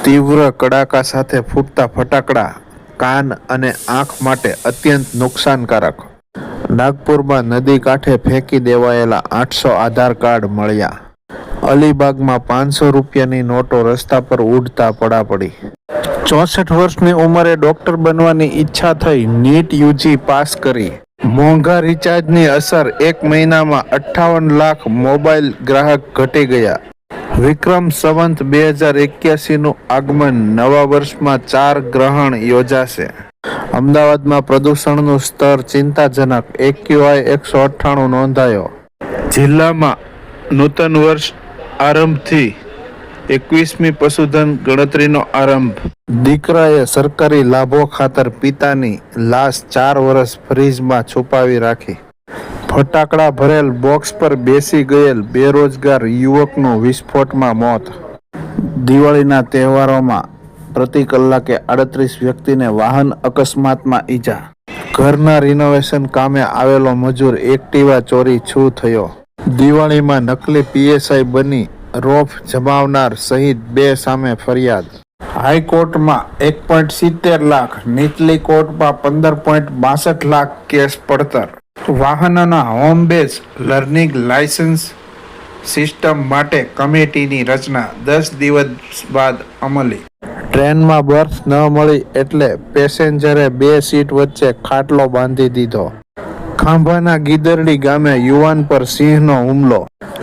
તીવ્ર કડાકા સાથે ફૂટતા ફટાકડા કાન અને આંખ માટે અત્યંત નુકસાનકારક. નાગપુરમાં નદી કાંઠે ફેંકી દેવાયેલા 800 આધાર કાર્ડ મળ્યા. અલીબાગમાં 500 રૂપિયાની નોટો રસ્તા પર ઉડતા પડાપડી. 64 વર્ષની ઉંમરે ડોક્ટર બનવાની ઈચ્છા થઈ, નીટ યુજી પાસ કરી. મોંઘા રિચાર્જની અસર, 1 મહિનામાં 58 લાખ મોબાઈલ ગ્રાહક ઘટી ગયા. વિક્રમ સંવત 2081નું આગમન, નવા વર્ષમાં 4 ગ્રહણ યોજાશે. અમદાવાદમાં પ્રદૂષણનું સ્તર ચિંતાજનક, AQI 198 નોંધાયો. જિલ્લામાં નૂતન વર્ષ આરંભથી 21મી પશુધન ગણતરીનો આરંભ. દીકરાએ સરકારી લાભો ખાતર પિતાની લાશ 4 વર્ષ ફ્રીજમાં છુપાવી રાખી. ફટાકડા ભરેલ બોક્સ પર બેસી ગયેલ બેરોજગાર યુવકનું વિસ્ફોટમાં મોત. દિવાળીના તહેવારોમાં પ્રતિ કલાકે 38 વ્યક્તિને વાહન અકસ્માતમાં ઈજા. ઘરના રિનોવેશન કામે આવેલો મજૂર એક્ટિવા ચોરી છૂ થયો. દિવાળીમાં નકલી PSI બની રોફ જમાવનાર સહિત 2 સામે ફરિયાદ. હાઈકોર્ટમાં 1.70 લાખ, નીચલી કોર્ટમાં 15.62 લાખ કેસ પડતર. વાહનોના home base learning licence system માટે કમિટીની રચના 10 દિવસ બાદ અમલી. ટ્રેનમાં બર્થ ન મળી એટલે પેસેન્જરે 2 સીટ વચ્ચે ખાટલો બાંધી દીધો. ખાંભાના ગીદરડી ગામે યુવાન પર સિંહનો હુમલો.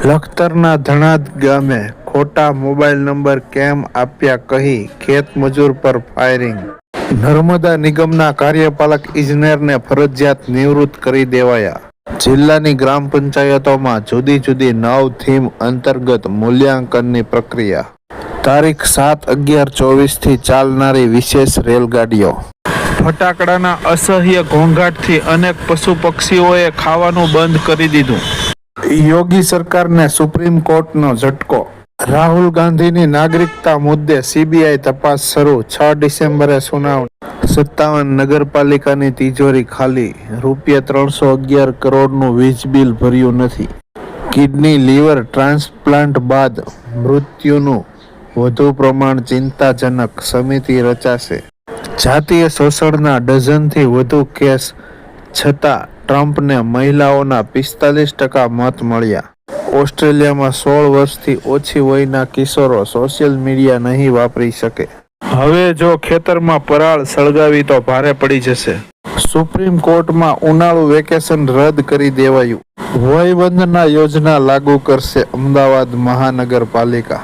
લખતરના ધણાદ ગામે ખોટા મોબાઈલ નંબર કેમ આપ્યા કહી ખેત મજૂર પર ફાયરિંગ. નર્મદા નિગમના કાર્યપાલક ઇજનેરને ફરજિયાત નિવૃત્ત કરી દેવાયા. જિલ્લાની ગ્રામ પંચાયતોમાં જુદી જુદી 9 થીમ અંતર્ગત મૂલ્યાંકનની પ્રક્રિયા. તારીખ 7/11/24થી ચાલનારી વિશેષ રેલગાડીઓ. ફટાકડાના અસહ્ય ઘોંઘાટથી અનેક પશુ પક્ષીઓએ ખાવાનું બંધ કરી દીધું. યોગી સરકારને સુપ્રીમ કોર્ટનો ઝટકો. રાહુલ ગાંધીની નાગરિકતા મુદ્દે CBI તપાસ શરૂ, 6 ડિસેમ્બરે સુનાવણી. 57 નગરપાલિકાની તિજોરી ખાલી, ₹311 કરોડનું વીજ બિલ ભર્યું નથી. કિડની લીવર ટ્રાન્સપ્લાન્ટ બાદ મૃત્યુનું વધુ પ્રમાણ ચિંતાજનક, સમિતિ રચાશે. જાતીય શોષણના ડઝનથી વધુ કેસ છતાં ટ્રમ્પને મહિલાઓના 45% મત મળ્યા. ઓસ્ટ્રેલિયામાં 16 વર્ષથી ઓછી વયના કિશોરો સોશિયલ મીડિયા નહીં વાપરી શકે. હવે જો ખેતરમાં પરાળ સળગાવી તો ભારે પડી જશે. સુપ્રીમ કોર્ટમાં ઉનાળુ વેકેશન રદ કરી દેવાયું. વયવંદના યોજના લાગુ કરશે અમદાવાદ મહાનગરપાલિકા.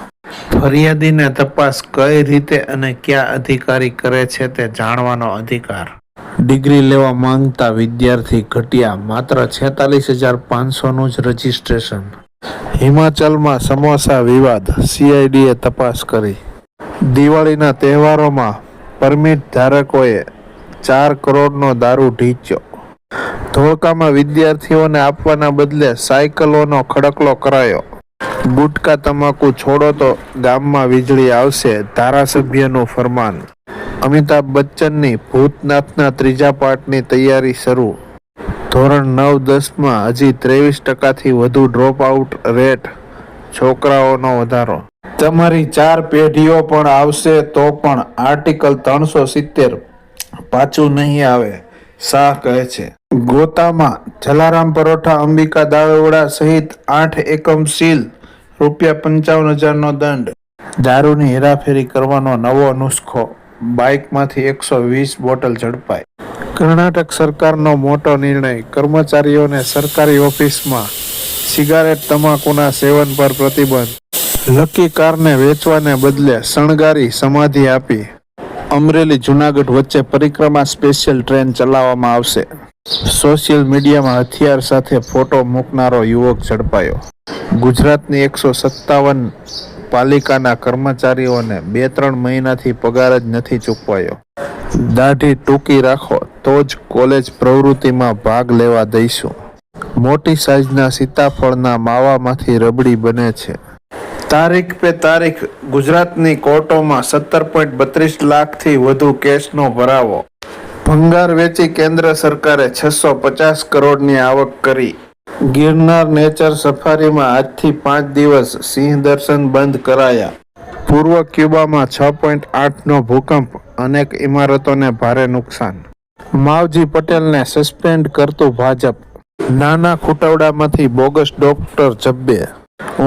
ફરિયાદીને તપાસ કઈ રીતે અને કયા અધિકારી કરે છે તે જાણવાનો અધિકાર. ડિગ્રી લેવા માંગતા વિદ્યાર્થી ઘટ્યા, માત્ર 46,500નું જ રજીસ્ટ્રેશન. હિમાચલમાં સમોસા વિવાદ, CIDએ તપાસ કરી. દિવાળીના તહેવારોમાં પરમિટ ધારકોએ 4 કરોડનો દારૂ ઢીંચ્યો. ધોળકામાં વિદ્યાર્થીઓને આપવાના બદલે સાયકલોનો ખડકલો કરાયો. ગુટકા તમાકુ છોડો તો ગામમાં વીજળી આવશે, ધારાસભ્યનું ફરમાન. અમિતાભ બચ્ચનની ભૂતનાથના 3જા પાર્ટની તૈયારી શરૂ. ધોરણ 9-10માં હજી 23%થી વધુ ડ્રોપ આઉટ રેટ, છોકરાઓનો વધારો. તમારી 4 પેઢીઓ પણ આવશે તો પણ આર્ટિકલ 370 પાછું નહીં આવે, શાહ કહે છે. ગોતામાં જલારામ પરોઠા, અંબિકા દાળવડા સહિત 8 એકમ સીલ, ₹55,000નો દંડ. દારૂની હેરાફેરી કરવાનો નવો નુસ્ખો, બાઇકમાંથી 120 બોટલ ઝડપાઈ. કર્ણાટક સરકારનો મોટો નિર્ણય, કર્મચારીઓને સરકારી ઓફિસમાં સિગારેટ તમાકુના સેવન પર પ્રતિબંધ. લકી કારને વેચવાને બદલે શણગારી સમાધિ આપી. અમરેલી જૂનાગઢ વચ્ચે પરિક્રમા સ્પેશિયલ ટ્રેન ચલાવવામાં આવશે. સોશિયલ મીડિયામાં હથિયાર સાથે ફોટો મૂકનારો યુવક ઝડપાયો. ગુજરાતની 157 પાલિકાના કર્મચારીઓને 2-3 મહિનાથી પગાર જ નથી ચૂકવાયો. દાઢી ટૂંકી રાખો તો જ કોલેજ પ્રવૃત્તિમાં ભાગ લેવા દઈશું. મોટી સાઈઝના સીતાફળના માવામાંથી રબડી બને છે. તારીખ પે તારીખ ગુજરાતની કોર્ટોમાં 17.32 લાખથી વધુ કેસનો ભરાવો. ભંગાર વેચી કેન્દ્ર સરકારે 650 કરોડની આવક કરી. ગિરનાર નેચર સફારીમાં આજથી 5 દિવસ સિંહ દર્શન બંધ કરાયા. પૂર્વ ક્યુબામાં 6.8નો ભૂકંપ, અનેક ઇમારતોને ભારે નુકસાન. માવજી પટેલને સસ્પેન્ડ કરતું ભાજપ. નાના ખૂટવડામાંથી બોગસ ડોક્ટર જબ્બે.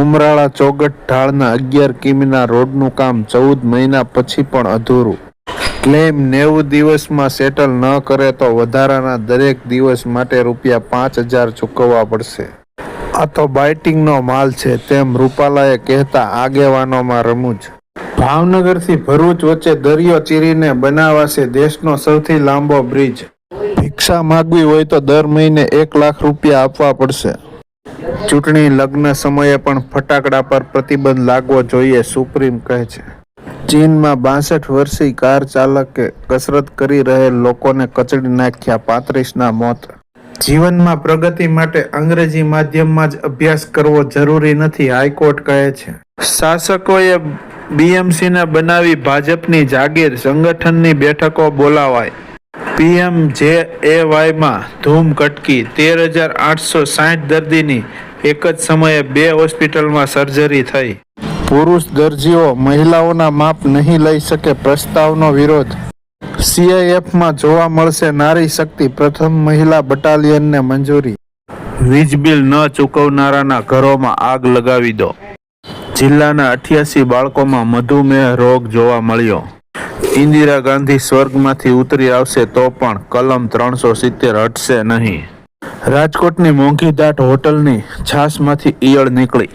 ઉમરાળા ચોગઠ ઢાળના 11 કિમીના રોડનું કામ 14 મહિના પછી પણ અધૂરું. ક્લેમ 90 દિવસમાં સેટલ ન કરે તો વધારાના દરેક દિવસ માટે ₹5,000 ચૂકવવા પડશે. આ તો બાઇટિંગનો માલ છે, તેમ રૂપાલાએ કહેતા આગેવાનોમાં રમૂજ. ભાવનગરથી ભરૂચ વચ્ચે દરિયો ચીરીને બનાવાશે દેશનો સૌથી લાંબો બ્રિજ. ભિક્ષા માગવી હોય તો દર મહિને ₹1,00,000 આપવા પડશે. ચૂંટણી લગ્ન સમયે પણ ફટાકડા પર પ્રતિબંધ લાગવો જોઈએ, સુપ્રીમ કહે છે. ચીનમાં 62 વર્ષીય કાર ચાલકે કસરત કરી રહેલ લોકોને કચડી નાખ્યા, 35ના મોત. જીવનમાં પ્રગતિ માટે અંગ્રેજી માધ્યમમાં જ અભ્યાસ કરવો જરૂરી નથી, હાઈકોર્ટ કહે છે. શાસકોએ બીએમસીને બનાવી ભાજપની જાગીર, સંગઠનની બેઠકો બોલાવાય. PMJAYમાં ધૂમ કટકી, 13,860 દર્દીની એક જ સમયે 2 હોસ્પિટલમાં સર્જરી થઈ. પુરુષ દર્દીઓ મહિલાઓના માપ નહીં લઈ શકે, પ્રસ્તાવનો વિરોધ. CIFમાં જોવા મળશે નારી શક્તિ, પ્રથમ મહિલા બટાલિયનને મંજૂરી. વીજ બિલ ન ચૂકવનારાના ઘરોમાં આગ લગાવી દો. જિલ્લાના 88 બાળકોમાં મધુમેહ રોગ જોવા મળ્યો. ઇન્દિરા ગાંધી સ્વર્ગમાંથી ઉતરી આવશે તો પણ કલમ 370 હટશે નહીં. રાજકોટની મોંઘી દાટ હોટલની છાશમાંથી ઈયળ નીકળી.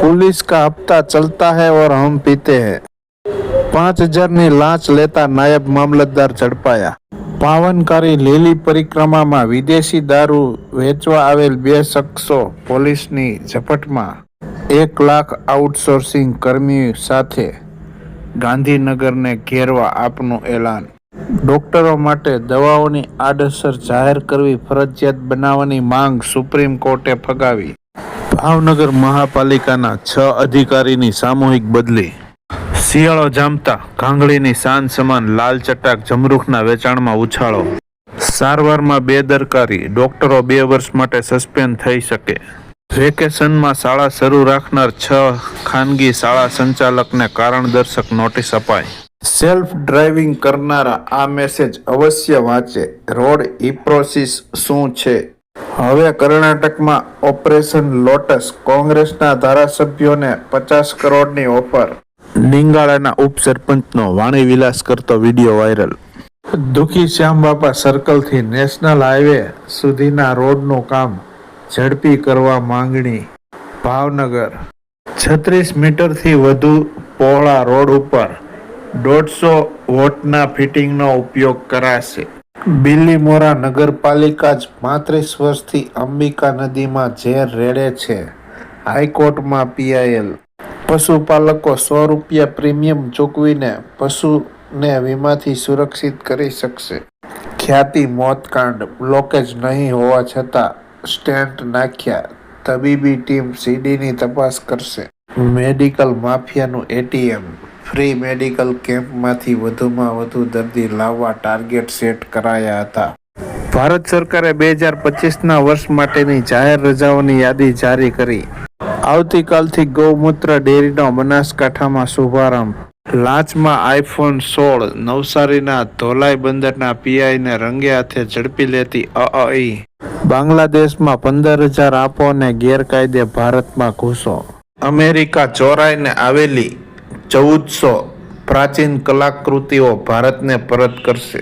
पुलिस का हफ्ता चलता है और हम पीते हैं. 5,000ની લાંચ લેતા નાયબ મામલતદાર ઝડપાયા. પાવનકારી લીલી પરિક્રમામાં વિદેશી દારૂ વેચવા આવેલ 2 શખ્સો પોલીસની ઝપટમાં. 1 લાખ આઉટસોર્સિંગ કર્મી સાથે ગાંધીનગરને ઘેરવા આપનું એલાન. ડોક્ટરો માટે દવાઓની આડઅસર જાહેર કરવી ફરજિયાત બનાવવાની માંગ સુપ્રીમ કોર્ટે ફગાવી. ભાવનગર મહાપાલિકાના 6 અધિકારીની સામૂહિક બદલી. શિયાળો જામતા કાંગળીની શાન સમાન લાલ ચટાક જમરૂખના વેચાણમાં ઉછાળો. સારવારમાં બેદરકારી, ડોક્ટરો 2 વર્ષ માટે સસ્પેન્ડ થઈ શકે. વેકેશનમાં શાળા શરૂ રાખનાર 6 ખાનગી શાળા સંચાલકને કારણદર્શક નોટિસ અપાઈ. સેલ્ફ ડ્રાઇવિંગ કરનારા આ મેસેજ અવશ્ય વાંચે. રોડ ઇપ્રોસિસ શું છે? હવે કર્ણાટકમાં ઓપરેશન લોટસ, કોંગ્રેસના ધારાસભ્યોને 50 કરોડની ઓફર. નિંગાળાના ઉપસરપંચનો વાણી વિલાસ કરતો વિડીયો વાયરલ. દુખી શ્યામબાપા સર્કલથી નેશનલ હાઈવે સુધીના રોડનું કામ ઝડપી કરવા માંગણી. ભાવનગર 36 મીટરથી વધુ પહોળા રોડ ઉપર 150 વોટના ફિટિંગનો ઉપયોગ કરાશે. બિલીમોરા નગરપાલિકા જ 35 વર્ષથી અંબિકા નદીમાં ઝેર રેડે છે, હાઈકોર્ટમાં PIL. પશુપાલકો ₹100 પ્રીમિયમ ચૂકવીને પશુને વીમાથી સુરક્ષિત કરી શકશે. ખ્યાતિ મોતકાંડ, બ્લોકેજ નહીં હોવા છતાં સ્ટેન્ટ નાખ્યા, તબીબી ટીમ CDની તપાસ કરશે. મેડિકલ માફિયાનું ATM, ફ્રી મેડિકલ કેમ્પમાંથી વધુમાં વધુ દર્દી લાવવા ટાર્ગેટ સેટ કરાયા હતા. ભારત સરકારે 2025ના વર્ષ માટેની જાહેર રજાઓની યાદી જારી કરી. આવતીકાલથી ગૌમૂત્ર ડેરીનો બનાસકાંઠામાં શુભારંભ. લાંચમાં iPhone 16, નવસારીના ધોલાઈ બંદરના PIને રંગે હાથે ઝડપી લેતી અઅઈ. બાંગ્લાદેશમાં 15,000 આપો અને ગેરકાયદે ભારતમાં ઘૂસો. અમેરિકા ચોરાઈને આવેલી 1400 પ્રાચીન કલાકૃતિઓ ભારતને પરત કરશે.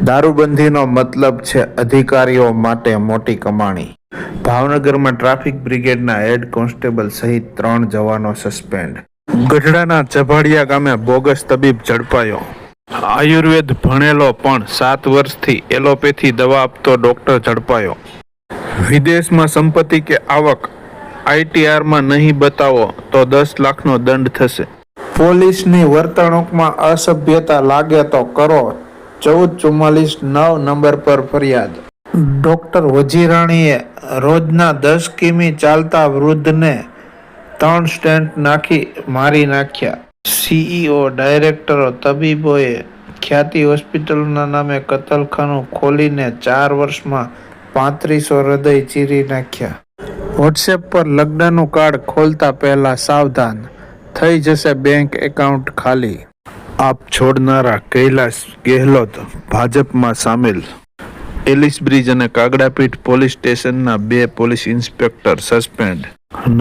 દારૂબંધીનો મતલબ છે અધિકારીઓ માટે મોટી કમાણી. ભાવનગરમાં ટ્રાફિક બ્રિગેડના હેડ કોન્સ્ટેબલ સહિત 3 જવાનો સસ્પેન્ડ. ગઢડાના ચભાડિયા ગામે બોગસ તબીબ ઝડપાયો. આયુર્વેદ ભણેલો પણ 7 વર્ષથી એલોપેથી દવા આપતો ડોક્ટર ઝડપાયો. વિદેશમાં સંપત્તિ કે આવક ITRમાં નહીં બતાવો તો 10 લાખનો દંડ થશે. પોલીસની વર્તણૂકમાં અસભ્યતા લાગે તો કરો 1444 નંબર પર ફરિયાદ. ડોક્ટર વજીરાણીએ રોજના 10 કિમી ચાલતા વૃદ્ધને 3 સ્ટેન્ટ નાખી મારી નાખ્યા. CEO, ડાયરેક્ટરો, તબીબોએ ખ્યાતિ હોસ્પિટલના નામે કતલખાનું ખોલીને 4 વર્ષમાં 3500 હૃદય ચીરી નાખ્યા. વોટ્સએપ પર લગ્નનું કાર્ડ ખોલતા પહેલા સાવધાન. થઈ જશે બેંક એકાઉન્ટ ખાલી. આપ છોડનારા કૈલાશ ગેહલોત ભાજપમાં સામેલ. એલિસ બ્રિજ અને કાગડાપીઠ પોલીસ સ્ટેશનના 2 પોલીસ ઇન્સ્પેક્ટર સસ્પેન્ડ.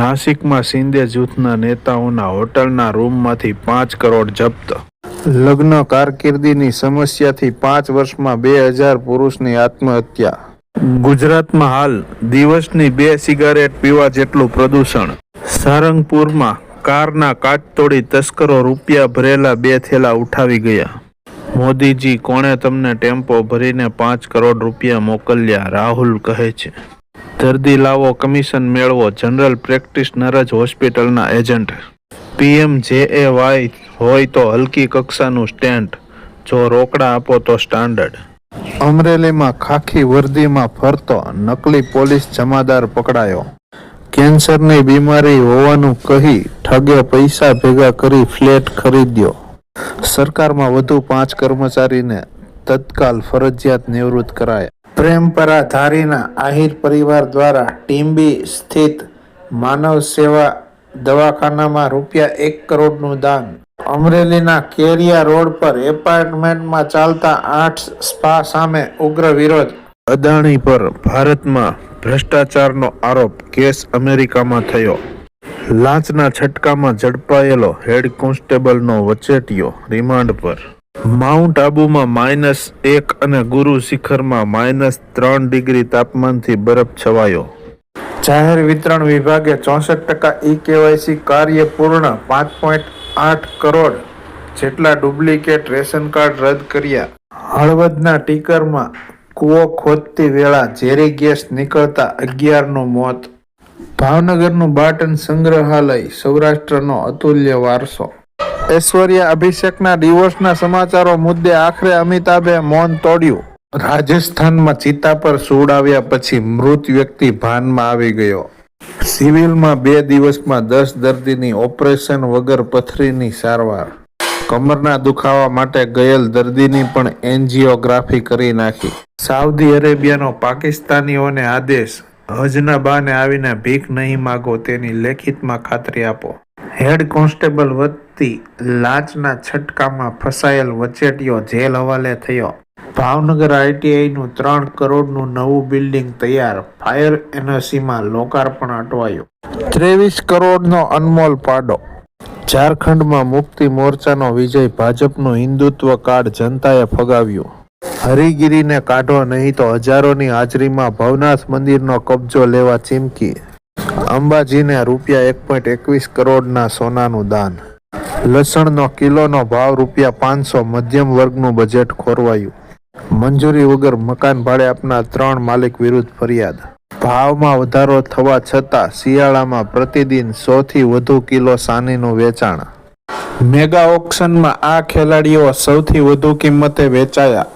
નાસિકમાં શિંદે જૂથના નેતાઓના હોટલના રૂમમાંથી 5 કરોડ જપ્ત. લગ્ન કારકિર્દીની સમસ્યાથી 5 વર્ષમાં 2000 પુરુષની આત્મહત્યા. ગુજરાતમાં હાલ દિવસની 2 સિગારેટ પીવા જેટલું પ્રદૂષણ. સારંગપુરમાં કારના કાચ તોડી તસ્કરો રૂપિયા ભરેલા 2 થેલા ઉઠાવી ગયા. મોદીજી કોણે તમને ટેમ્પો ભરીને 5 કરોડ રૂપિયા મોકલ્યા, રાહુલ કહે છે. દર્દી લાવો કમિશન મેળવો, જનરલ પ્રેક્ટિશનર જ હોસ્પિટલના એજન્ટ. PMJAY હોય તો હલકી કક્ષાનું સ્ટેન્ટ, જો રોકડા આપો તો સ્ટાન્ડર્ડ. અમરેલીમાં ખાખી વર્દીમાં ફરતો નકલી પોલીસ જમાદાર પકડાયો. કેન્સરની બીમારી હોવાનું કહી ઠગે પૈસા ભેગા કરી ફ્લેટ ખરીદ્યો. સરકારમાં વધુ 5 કર્મચારીને તત્કાલ ફરજિયાત નિવૃત્ત કરાયા. પ્રેમપરા ધારીના આહિર પરિવાર દ્વારા ટીમ્બી સ્થિત માનવ સેવા દવાખાનામાં ₹1 કરોડનું દાન. અમરેલીના કેરિયા રોડ પર એપાર્ટમેન્ટમાં ચાલતા 8 સ્પા સામે ઉગ્ર વિરોધ. અદાણી પર ભારતમાં ભ્રષ્ટાચારનો આરોપ, કેસ અમેરિકામાં થયો. લાંચના છટકામાં ઝડપાયેલો હેડ કોન્સ્ટેબલનો વચેટિયો રિમાન્ડ પર. માઉન્ટ આબુમાં -1 અને ગુરુ શિખરમાં -3 ડિગ્રી તાપમાનથી બરફ છવાયો. જાહેર વિતરણ વિભાગે 64% KYC કાર્ય પૂર્ણ. 5.8 કરોડ જેટલા ડુપ્લિકેટ રેશન કાર્ડ રદ કર્યા. હળવદના ટીકરમાં કૂવો ખોદતી વેળા ઝેરી ગેસ નીકળતા 11નું મોત. ભાવનગરનું બાટન સંગ્રહાલય સૌરાષ્ટ્રનો અતુલ્ય વારસો. ઐશ્વર્યા અભિષેકના ડિવોર્સના સમાચારો મુદ્દે આખરે અમિતાભે મૌન તોડ્યું. રાજસ્થાનમાં ચિતા પર સુવડાવ્યા પછી મૃત વ્યક્તિ ભાનમાં આવી ગયો. સિવિલમાં 2 દિવસમાં 10 દર્દીની ઓપરેશન વગર પથરીની સારવાર. કમરના દુખાવા માટે ગયેલ દર્દીની પણ એન્જિયોગ્રાફી કરી નાખી. સાઉદી અરેબિયાનો પાકિસ્તાનીઓને આદેશ, હજના બહાને આવીને ભીખ નહીં માગો, તેની લેખિતમાં ખાતરી આપો. હેડ કોન્સ્ટેબલ વતી લાંચના છટકામાં ફસાયેલ વચેટિયો જેલ હવાલે થયો. ભાવનગર ITIનું 3 કરોડનું નવું બિલ્ડિંગ તૈયાર. ફાયર એનર્જીમાં લોકાર્પણ અટવાયું. 23 કરોડનો અનમોલ પાડો. ઝારખંડમાં મુક્તિ મોરચાનો વિજય, ભાજપનું હિન્દુત્વ કાર્ડ જનતાએ ફગાવ્યું. હરિગીરીને કાઢો નહીં તો હજારોની હાજરીમાં ભવનાથ મંદિરનો કબજો લેવા ચીમકી. અંબાજીને ₹1.21 કરોડના સોનાનું દાન. લસણનો કિલોનો ભાવ ₹500, મધ્યમ વર્ગનું બજેટ ખોરવાયું. મંજૂરી વગર મકાન ભાડે આપનાર 3 માલિક વિરુદ્ધ ફરિયાદ. ભાવમાં વધારો થવા છતાં શિયાળામાં પ્રતિદિન 100થી વધુ કિલો સાનીનું વેચાણ. મેગા ઓક્શનમાં આ ખેલાડીઓ સૌથી વધુ કિંમતે વેચાયા.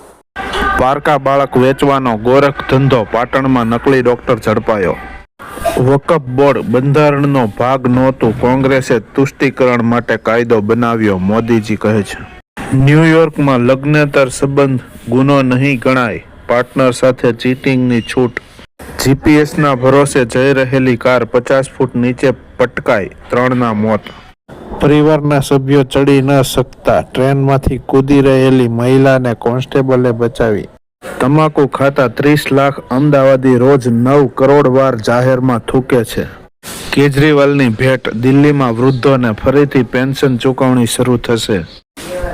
પારકા બાળક વેચવાનો ગોરખ ધંધો, પાટણમાં નકલી ડોક્ટર ઝડપાયો. વકફ બોર્ડ બંધારણનો ભાગ નહોતું, કોંગ્રેસે તુષ્ટિકરણ માટે કાયદો બનાવ્યો, મોદીજી કહે છે. ન્યૂયોર્કમાં લગ્નેતર સંબંધ ગુનો નહીં ગણાય, પાર્ટનર સાથે ચીટિંગની છૂટ. જીપીએસના ભરોસે જઈ રહેલી કાર 50 ફૂટ નીચે પટકાઈ, 3ના મોત. પરિવારના સભ્યો ચડી ન શકતા ટ્રેનમાંથી કૂદી રહેલી મહિલાને કોન્સ્ટેબલે બચાવી. તમાકુ ખાતા 30 લાખ અમદાવાદી રોજ 9 કરોડ વાર જાહેરમાં થૂકે છે. કેજરીવાલની ભેટ, દિલ્હીમાં વૃદ્ધોને ફરીથી પેન્શન ચૂકવણી શરૂ થશે.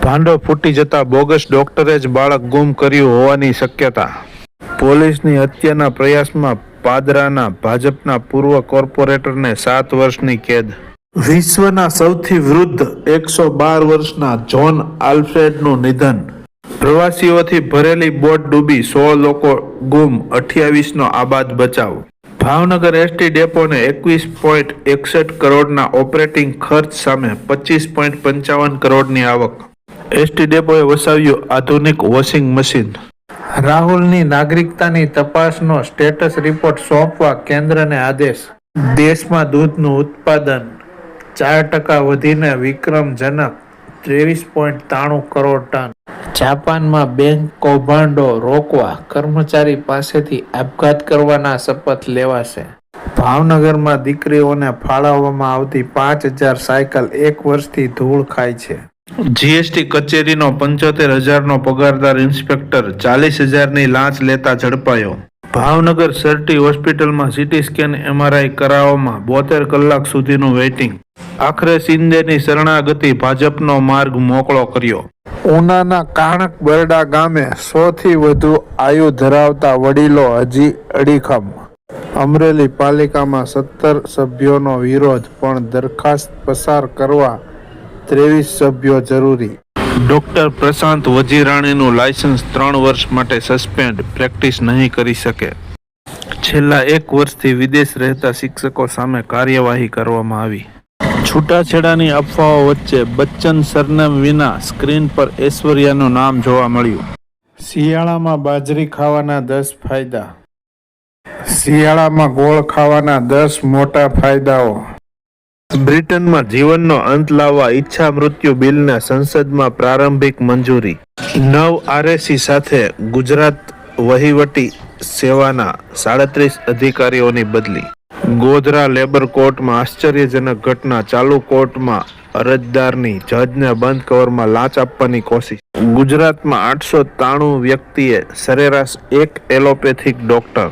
ભાંડો ફૂટી જતા બોગસ ડોક્ટરે જ બાળક ગુમ કર્યું હોવાની શક્યતા. પોલીસની હત્યાના પ્રયાસમાં પાદરાના ભાજપના પૂર્વ કોર્પોરેટરને 7 વર્ષની કેદ. વિશ્વના સૌથી વૃદ્ધ 112 વર્ષના જ્હોન આલ્ફ્રેડનું નિધન. પ્રવાસીઓથી ભરેલી બોટ ડૂબી, 100 લોકો ગુમ, 28નો આબાદ બચાવ. ભાવનગર એસટી ડેપોને 21.61 કરોડના ઓપરેટિંગ ખર્ચ સામે 25.55 કરોડની આવક. એસટી ડેપોએ વસાવ્યું આધુનિક વોશિંગ મશીન. રાહુલની નાગરિકતાની તપાસનો સ્ટેટસ રિપોર્ટ સોંપવા કેન્દ્રને આદેશ. દેશમાં દૂધનું ઉત્પાદન 4% વધીને વિક્રમજનક 23.93 કરોડ ટન. જાપાનમાં બેંક કૌભાંડો રોકવા કર્મચારી પાસેથી આપઘાત કરવાના શપથ લેવાશે. ભાવનગરમાં દીકરીઓને ફાળવવામાં આવતી 5,000 સાયકલ એક વર્ષથી ધૂળ ખાય છે. જીએસટી કચેરીનો 75,000નો પગારદાર ઇન્સ્પેક્ટર 40,000ની લાંચ લેતા ઝડપાયો. ભાવનગર સરટી હોસ્પિટલમાં સીટી સ્કેન MRI કરાવવામાં 72 કલાક સુધીનું વેઇટિંગ. આખરે શિંદેની શરણાગતિ ભાજપનો માર્ગ મોકળો કર્યો. ઉનાના કાણક બરડા ગામે 100થી વધુ આયુ ધરાવતા વડીલો હજી અડીખમ. અમરેલી પાલિકામાં 17 સભ્યોનો વિરોધ, પણ દરખાસ્ત પસાર કરવા 23 સભ્યો જરૂરી. ડોક્ટર પ્રશાંત વજીરાણીનું લાયસન્સ 3 વર્ષ માટે સસ્પેન્ડ, પ્રેક્ટિસ નહીં કરી શકે. છેલ્લા 1 વર્ષથી વિદેશ રહેતા શિક્ષકો સામે કાર્યવાહી કરવામાં આવી. છૂટાછેડાની અફવાઓ વચ્ચે બચ્ચન સરનેમ વિના સ્ક્રીન પર ઐશ્વર્યાનું નામ જોવા મળ્યું. શિયાળામાં બાજરી ખાવાના 10 ફાયદા. શિયાળામાં ગોળ ખાવાના 10 મોટા ફાયદાઓ. બ્રિટનમાં જીવનનો અંત લાવવા ઈચ્છા મૃત્યુ બિલને સંસદમાં પ્રારંભિક મંજૂરી. 9 RSC સાથે ગુજરાત વહીવટી સેવાના 37 અધિકારીઓની બદલી. ગોધરા લેબર કોર્ટમાં આશ્ચર્યજનક ઘટના, ચાલુ કોર્ટમાં અરજદારની જજને બંધ કવરમાં લાંચ આપવાની કોશિશ. ગુજરાતમાં 893 વ્યક્તિએ સરેરાશ 1 એલોપેથિક ડોક્ટર.